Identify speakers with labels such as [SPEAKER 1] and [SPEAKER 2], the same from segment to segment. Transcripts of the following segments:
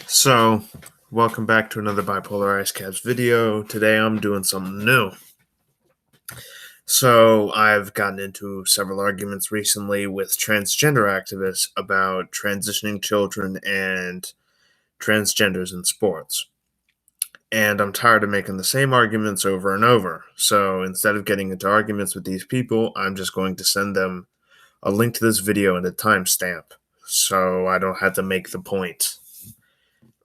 [SPEAKER 1] So, welcome back to another Bipolar Ice Caps video. Today I'm doing something new. So, I've gotten into several arguments recently with transgender activists about transitioning children and transgenders in sports. And I'm tired of making the same arguments over and over. So, instead of getting into arguments with these people, I'm just going to send them a link to this video and a timestamp so I don't have to make the point.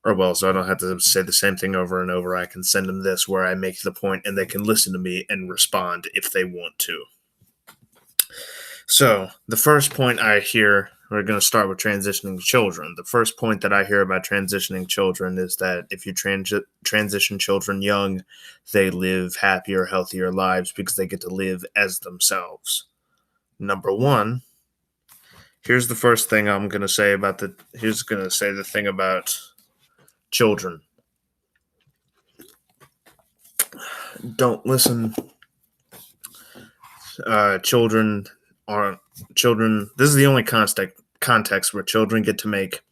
[SPEAKER 1] So I don't have to say the same thing over and over. I can send them this where I make the point and they can listen to me and respond if they want to. So, the first point I hear, we're going to start with transitioning children. The first point that I hear about transitioning children is that if you transition children young, they live happier, healthier lives because they get to live as themselves. Number one, here's the first thing I'm going to say about the thing about children. Don't listen. Children are children. This is the only context where children get to make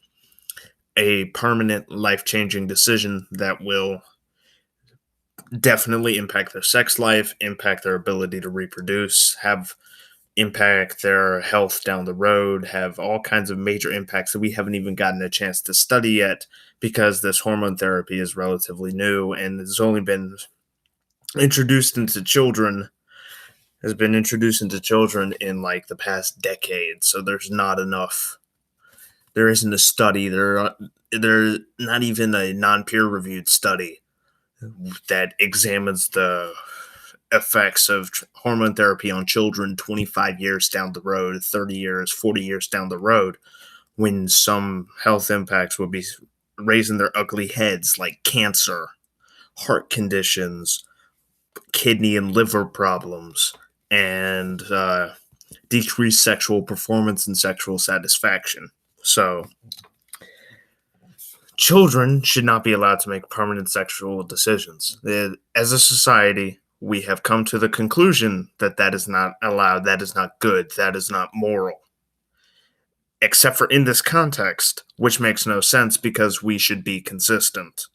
[SPEAKER 1] a permanent, life-changing decision that will definitely impact their sex life, impact their ability to reproduce, impact their health down the road, have all kinds of major impacts that we haven't even gotten a chance to study yet because this hormone therapy is relatively new and has only been introduced into children in like the past decade. So there's not enough. There isn't a study. There's not even a non-peer-reviewed study that examines the effects of hormone therapy on children 25 years down the road, 30 years, 40 years down the road, when some health impacts will be raising their ugly heads, like cancer, heart conditions, kidney and liver problems, and decreased sexual performance and sexual satisfaction. So, children should not be allowed to make permanent sexual decisions. As a society, we have come to the conclusion that that is not allowed, that is not good, that is not moral. Except for in this context, which makes no sense because we should be consistent.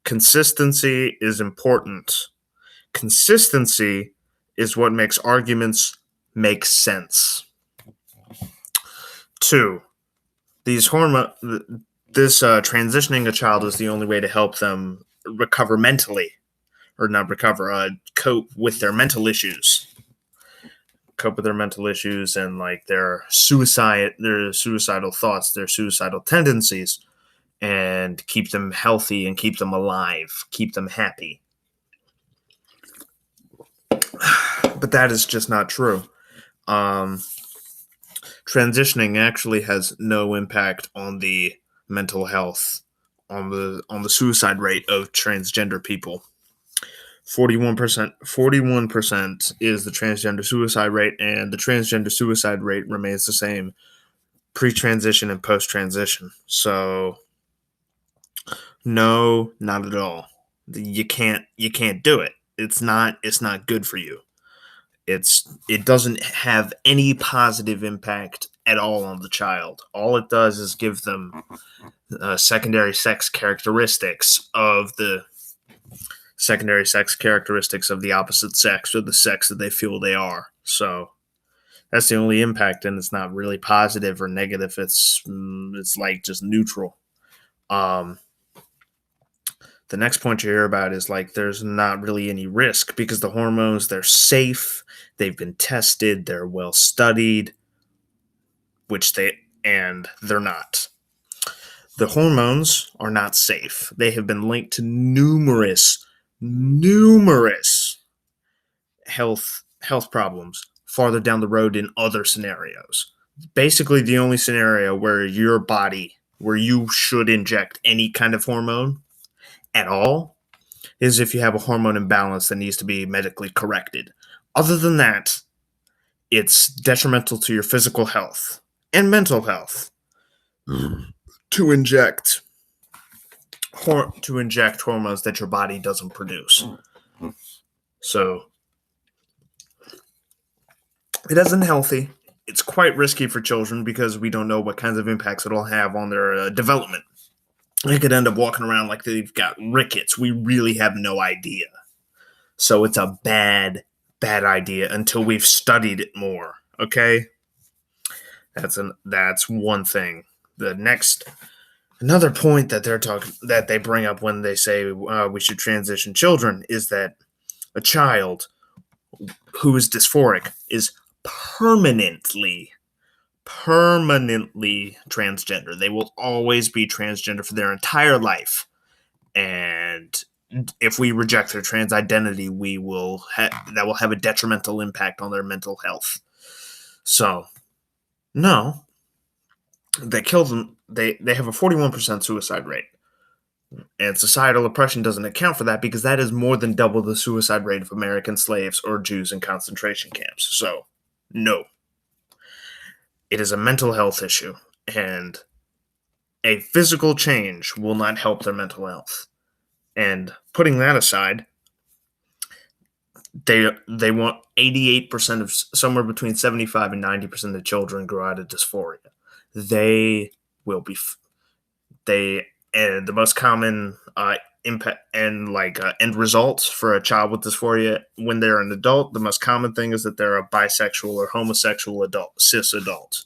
[SPEAKER 1] Consistency is important. Consistency is what makes arguments make sense. 2. Transitioning a child is the only way to help them recover mentally, or not recover, cope with their mental issues. Cope with their mental issues and like their suicidal thoughts, their suicidal tendencies, and keep them healthy and keep them alive, keep them happy. But that is just not true. Transitioning actually has no impact on the mental health, on the suicide rate of transgender people. 41% is the transgender suicide rate, and the transgender suicide rate remains the same pre-transition and post-transition. So no, not at all. You can't do it. It's not good for you. It doesn't have any positive impact at all on the child. All it does is give them secondary sex characteristics of the opposite sex or the sex that they feel they are. So that's the only impact, and it's not really positive or negative. It's like just neutral. The next point you hear about is like there's not really any risk because the hormones, they're safe, they've been tested, they're well studied, and they're not. The hormones are not safe. They have been linked to numerous health problems farther down the road in other scenarios. Basically, the only scenario where you should inject any kind of hormone at all is if you have a hormone imbalance that needs to be medically corrected. Other than that, it's detrimental to your physical health and mental health to inject hormones that your body doesn't produce. So it isn't healthy. It's quite risky for children because we don't know what kinds of impacts it'll have on their development. They could end up walking around like they've got rickets. We really have no idea. So it's a bad, bad idea until we've studied it more. Okay, that's one thing. Another point that they bring up when they say we should transition children is that a child who is dysphoric is permanently transgender. They will always be transgender for their entire life. And if we reject their trans identity, that will have a detrimental impact on their mental health. So, no, they kill them. They have a 41% suicide rate. And societal oppression doesn't account for that because that is more than double the suicide rate of American slaves or Jews in concentration camps. So, no. It is a mental health issue, and a physical change will not help their mental health. And putting that aside, they want 88% of somewhere between 75 and 90% of children grow out of dysphoria. They will be they and the most common impact and end results for a child with dysphoria when they're an adult. The most common thing is that they're a bisexual or homosexual adult, cis adult.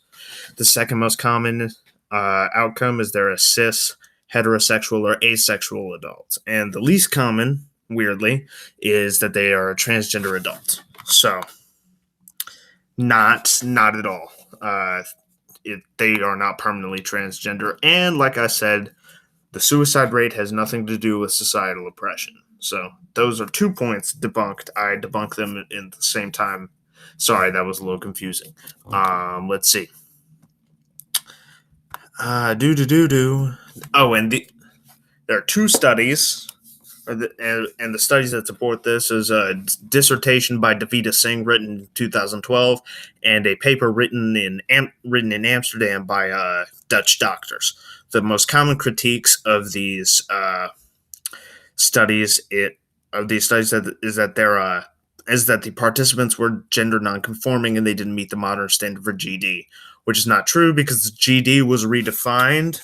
[SPEAKER 1] The second most common outcome is they're a cis heterosexual or asexual adult, and the least common, weirdly, is that they are a transgender adult. So, not at all. They are not permanently transgender, and like I said, the suicide rate has nothing to do with societal oppression. So those are 2 points debunked. I debunk them in the same time. Sorry, that was a little confusing. Let's see. Oh, and there are 2 studies, and the studies that support this is a dissertation by Davida Singh written in 2012, and a paper written in Amsterdam by Dutch doctors. The most common critiques of these studies is that the participants were gender nonconforming and they didn't meet the modern standard for GD, which is not true because the GD was redefined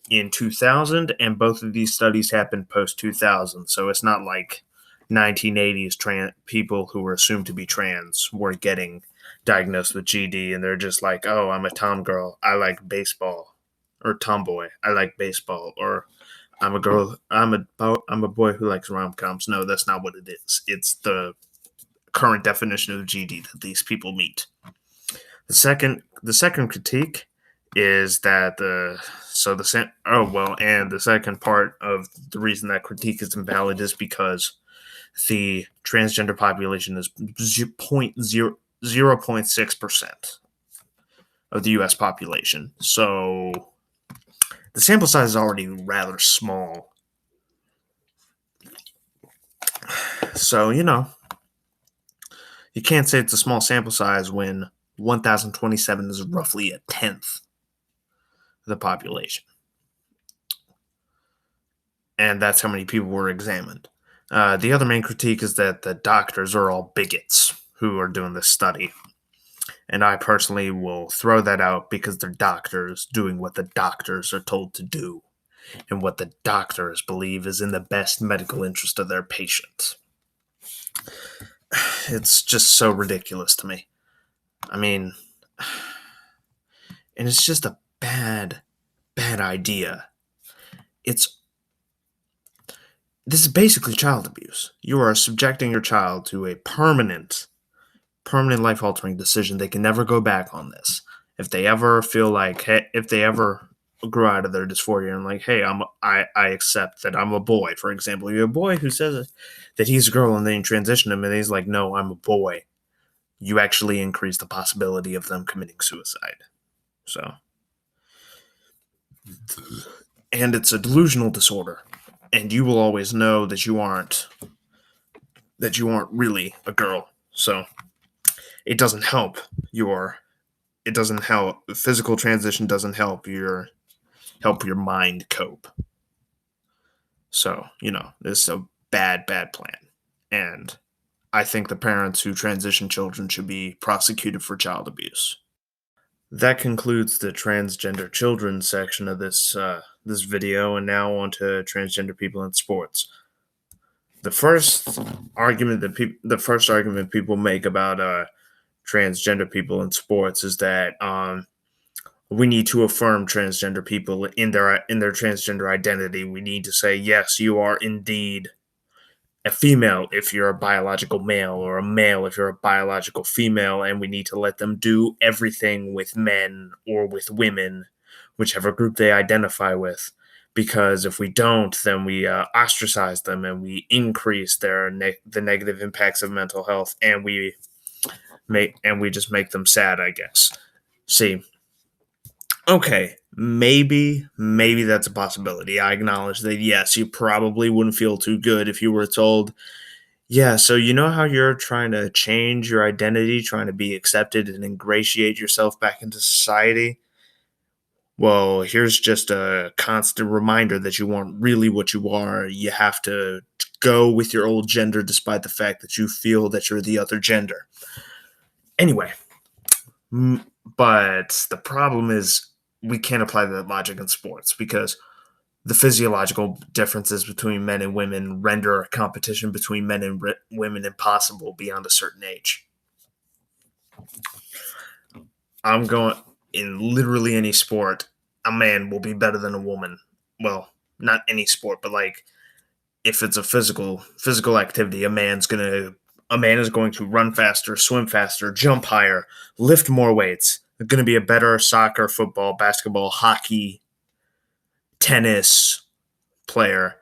[SPEAKER 1] in 2000, and both of these studies happened post 2000. So it's not like 1980s people who were assumed to be trans were getting diagnosed with GD, and they're just like, oh, I'm a tom girl, I like baseball. Or tomboy, I like baseball, or I'm a boy who likes rom-coms. No, that's not what it is. It's the current definition of GD that these people meet. The second critique is that the second part of the reason that critique is invalid is because the transgender population is 0.6% of the U.S. population. So the sample size is already rather small. So, you can't say it's a small sample size when 1,027 is roughly a tenth of the population. And that's how many people were examined. The other main critique is that the doctors are all bigots who are doing this study. And I personally will throw that out because they're doctors doing what the doctors are told to do and what the doctors believe is in the best medical interest of their patient. It's just so ridiculous to me. I mean, and it's just a bad idea. This is basically child abuse. You are subjecting your child to a permanent life-altering decision. They can never go back on this. If they ever feel like, if they ever grow out of their dysphoria and like, hey, I accept that I'm a boy, for example. You have a boy who says that he's a girl and then you transition him and he's like, no, I'm a boy. You actually increase the possibility of them committing suicide. So, and it's a delusional disorder, and you will always know that you aren't really a girl. So it doesn't help physical transition doesn't help your mind cope. So, this is a bad plan. And I think the parents who transition children should be prosecuted for child abuse. That concludes the transgender children section of this video, and now on to transgender people in sports. The first argument people make about transgender people in sports is that we need to affirm transgender people in their transgender identity. We need to say, yes, you are indeed a female if you're a biological male, or a male if you're a biological female, and we need to let them do everything with men or with women, whichever group they identify with. Because if we don't, then we ostracize them, and we increase the negative impacts of mental health, and we just make them sad, I guess. See, okay, maybe that's a possibility. I acknowledge that, yes, you probably wouldn't feel too good if you were told, yeah, so you know how you're trying to change your identity, trying to be accepted and ingratiate yourself back into society? Well, here's just a constant reminder that you aren't really what you are. You have to go with your old gender despite the fact that you feel that you're the other gender. Anyway, but the problem is we can't apply that logic in sports because the physiological differences between men and women render a competition between men and women impossible beyond a certain age. I'm going in literally any sport, a man will be better than a woman. Well, not any sport, but like if it's a physical activity, a man is going to run faster, swim faster, jump higher, lift more weights. They're going to be a better soccer, football, basketball, hockey, tennis player.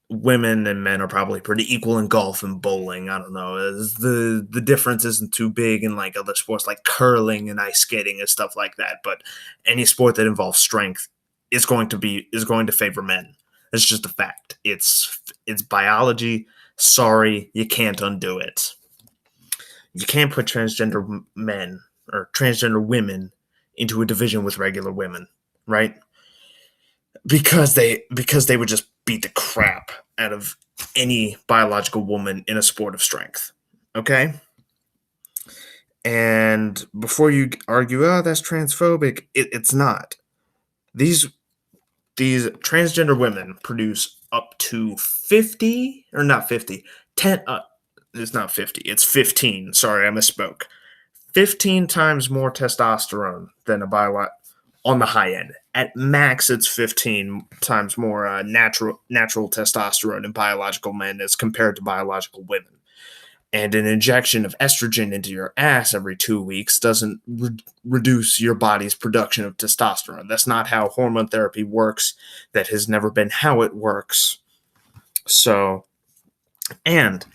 [SPEAKER 1] Women and men are probably pretty equal in golf and bowling. I don't know. The difference isn't too big in like other sports like curling and ice skating and stuff like that. But any sport that involves strength is going to favor men. It's just a fact. It's biology. Sorry, you can't undo it. You can't put transgender men or transgender women into a division with regular women, right? Because they would just beat the crap out of any biological woman in a sport of strength. Okay? And before you argue, oh, that's transphobic, it's not. These transgender women produce up to 50, or not 50, 10, it's not 50, it's 15. Sorry, I misspoke. 15 times more testosterone than on the high end. At max, it's 15 times more natural testosterone in biological men as compared to biological women. And an injection of estrogen into your ass every 2 weeks doesn't reduce your body's production of testosterone. That's not how hormone therapy works. That has never been how it works. So, and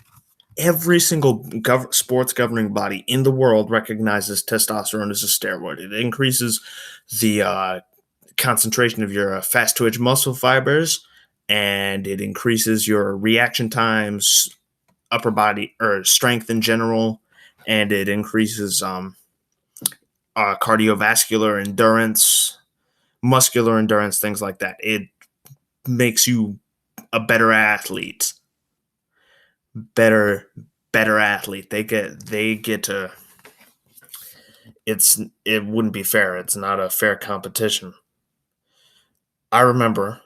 [SPEAKER 1] every single sports governing body in the world recognizes testosterone as a steroid. It increases the concentration of your fast twitch muscle fibers, and it increases your reaction times, upper body or strength in general, and it increases cardiovascular endurance, muscular endurance, things like that. It makes you a better athlete. Better athlete. They get to. It wouldn't be fair. It's not a fair competition. I remember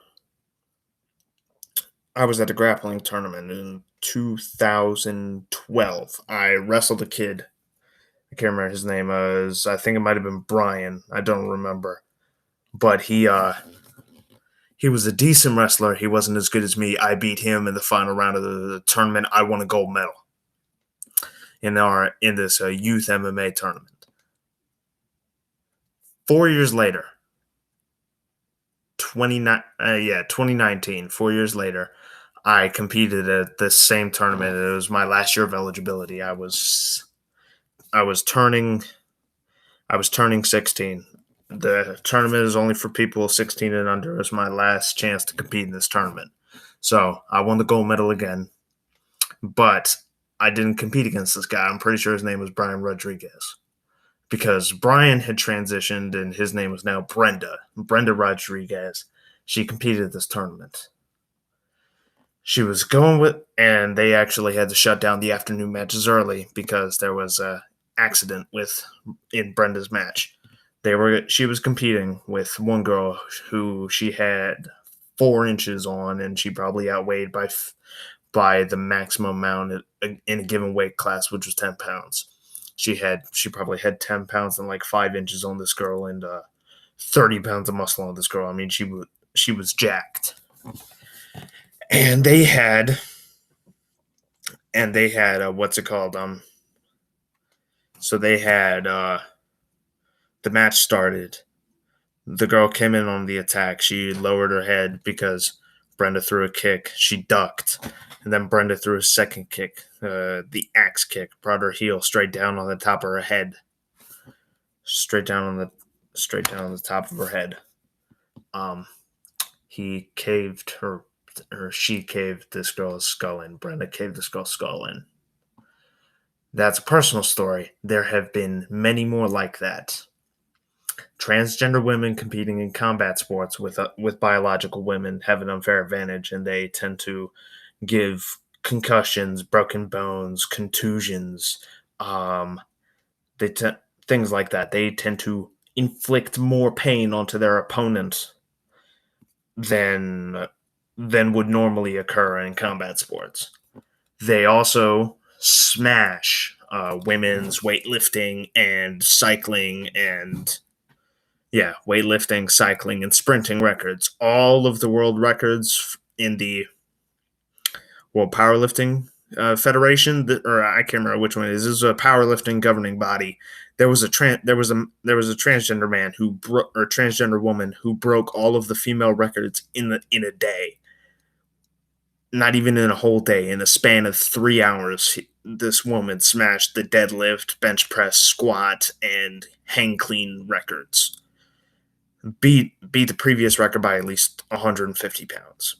[SPEAKER 1] I was at a grappling tournament in 2012. I wrestled a kid. I can't remember his name. I think it might have been Brian. I don't remember. But he was a decent wrestler. He wasn't as good as me. I beat him in the final round of the tournament. I won a gold medal in this youth MMA tournament. 4 years later, 2019, 4 years later, I competed at the same tournament. It was my last year of eligibility. I was turning 16. The tournament is only for people 16 and under. It was my last chance to compete in this tournament. So I won the gold medal again. But I didn't compete against this guy. I'm pretty sure his name was Brian Rodriguez. Because Brian had transitioned and his name was now Brenda Rodriguez. She competed at this tournament. She was and they actually had to shut down the afternoon matches early because there was an accident in Brenda's match. She was competing with one girl who she had 4 inches on, and she probably outweighed by the maximum amount in a given weight class, which was 10 pounds. She probably had 10 pounds and like 5 inches on this girl, and 30 pounds of muscle on this girl. I mean, she was jacked. And they had what's it called? So they had the match started. The girl came in on the attack. She lowered her head because Brenda threw a kick. She ducked, and then Brenda threw a second kick, the axe kick, brought her heel straight down on the top of her head, straight down on the top of her head. He caved her, or she caved this girl's skull in. Brenda caved this girl's skull in. That's a personal story. There have been many more like that. Transgender women competing in combat sports with biological women have an unfair advantage, and they tend to give concussions, broken bones, contusions, things like that. They tend to inflict more pain onto their opponent than would normally occur in combat sports. They also smash women's weightlifting and cycling and weightlifting, cycling, and sprinting records. All of the world records in the World Powerlifting Federation, or I can't remember which one it is. This is a powerlifting governing body. There was a transgender man or transgender woman who broke all of the female records in a day. Not even in a whole day. In a span of 3 hours, this woman smashed the deadlift, bench press, squat, and hang clean records. Beat the previous record by at least 150 pounds.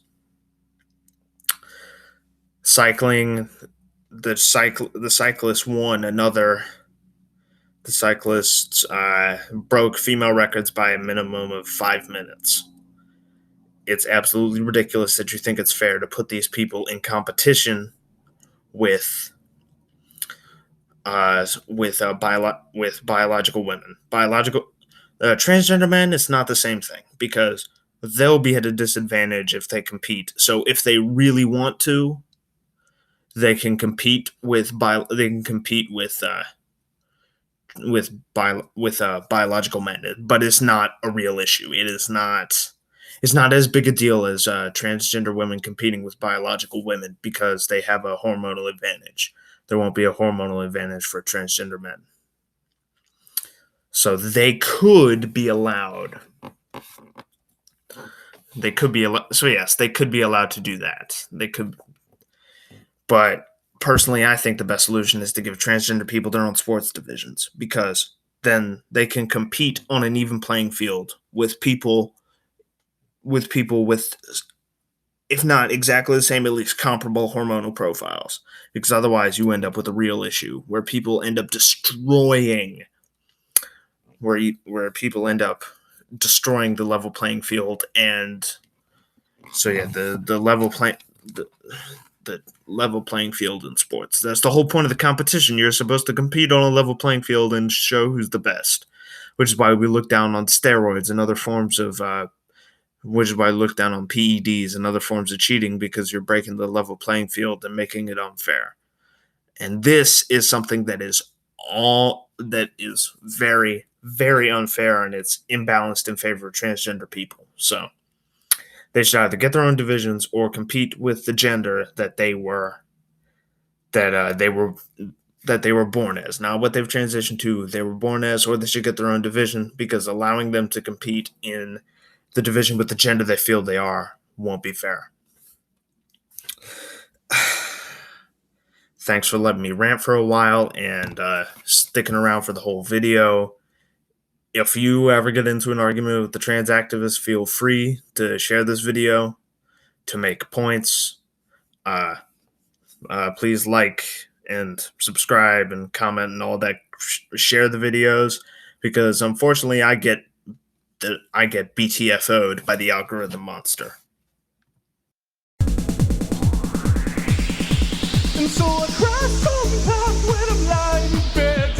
[SPEAKER 1] Cycling, the cyclist won another. The cyclists broke female records by a minimum of 5 minutes. It's absolutely ridiculous that you think it's fair to put these people in competition with biological women. Transgender men, it's not the same thing because they'll be at a disadvantage if they compete. So if they really want to, they can compete with biological men, but it's not a real issue. It's not as big a deal as transgender women competing with biological women because they have a hormonal advantage. There won't be a hormonal advantage for transgender men. So they could be allowed. So yes, they could be allowed to do that. They could. But personally, I think the best solution is to give transgender people their own sports divisions because then they can compete on an even playing field with people with, if not exactly the same, at least comparable hormonal profiles. Because otherwise you end up with a real issue where people end up destroying people end up destroying the level playing field. And so the level playing field in sports. That's the whole point of the competition. You're supposed to compete on a level playing field and show who's the best, which is why we look down on steroids and other forms of which is why I look down on PEDs and other forms of cheating, because you're breaking the level playing field and making it unfair. And this is something that is very, very unfair, and it's imbalanced in favor of transgender people. So they should either get their own divisions or compete with the gender that they were born as. Not what they've transitioned to, they were born as, or they should get their own division, because allowing them to compete in the division with the gender they feel they are won't be fair. Thanks for letting me rant for a while and sticking around for the whole video. If you ever get into an argument with the trans activists, feel free to share this video to make points. Please like and subscribe and comment and all that. Share the videos, because unfortunately I get BTFO'd by the algorithm monster.
[SPEAKER 2] And so I cry sometimes when I'm lying in bed.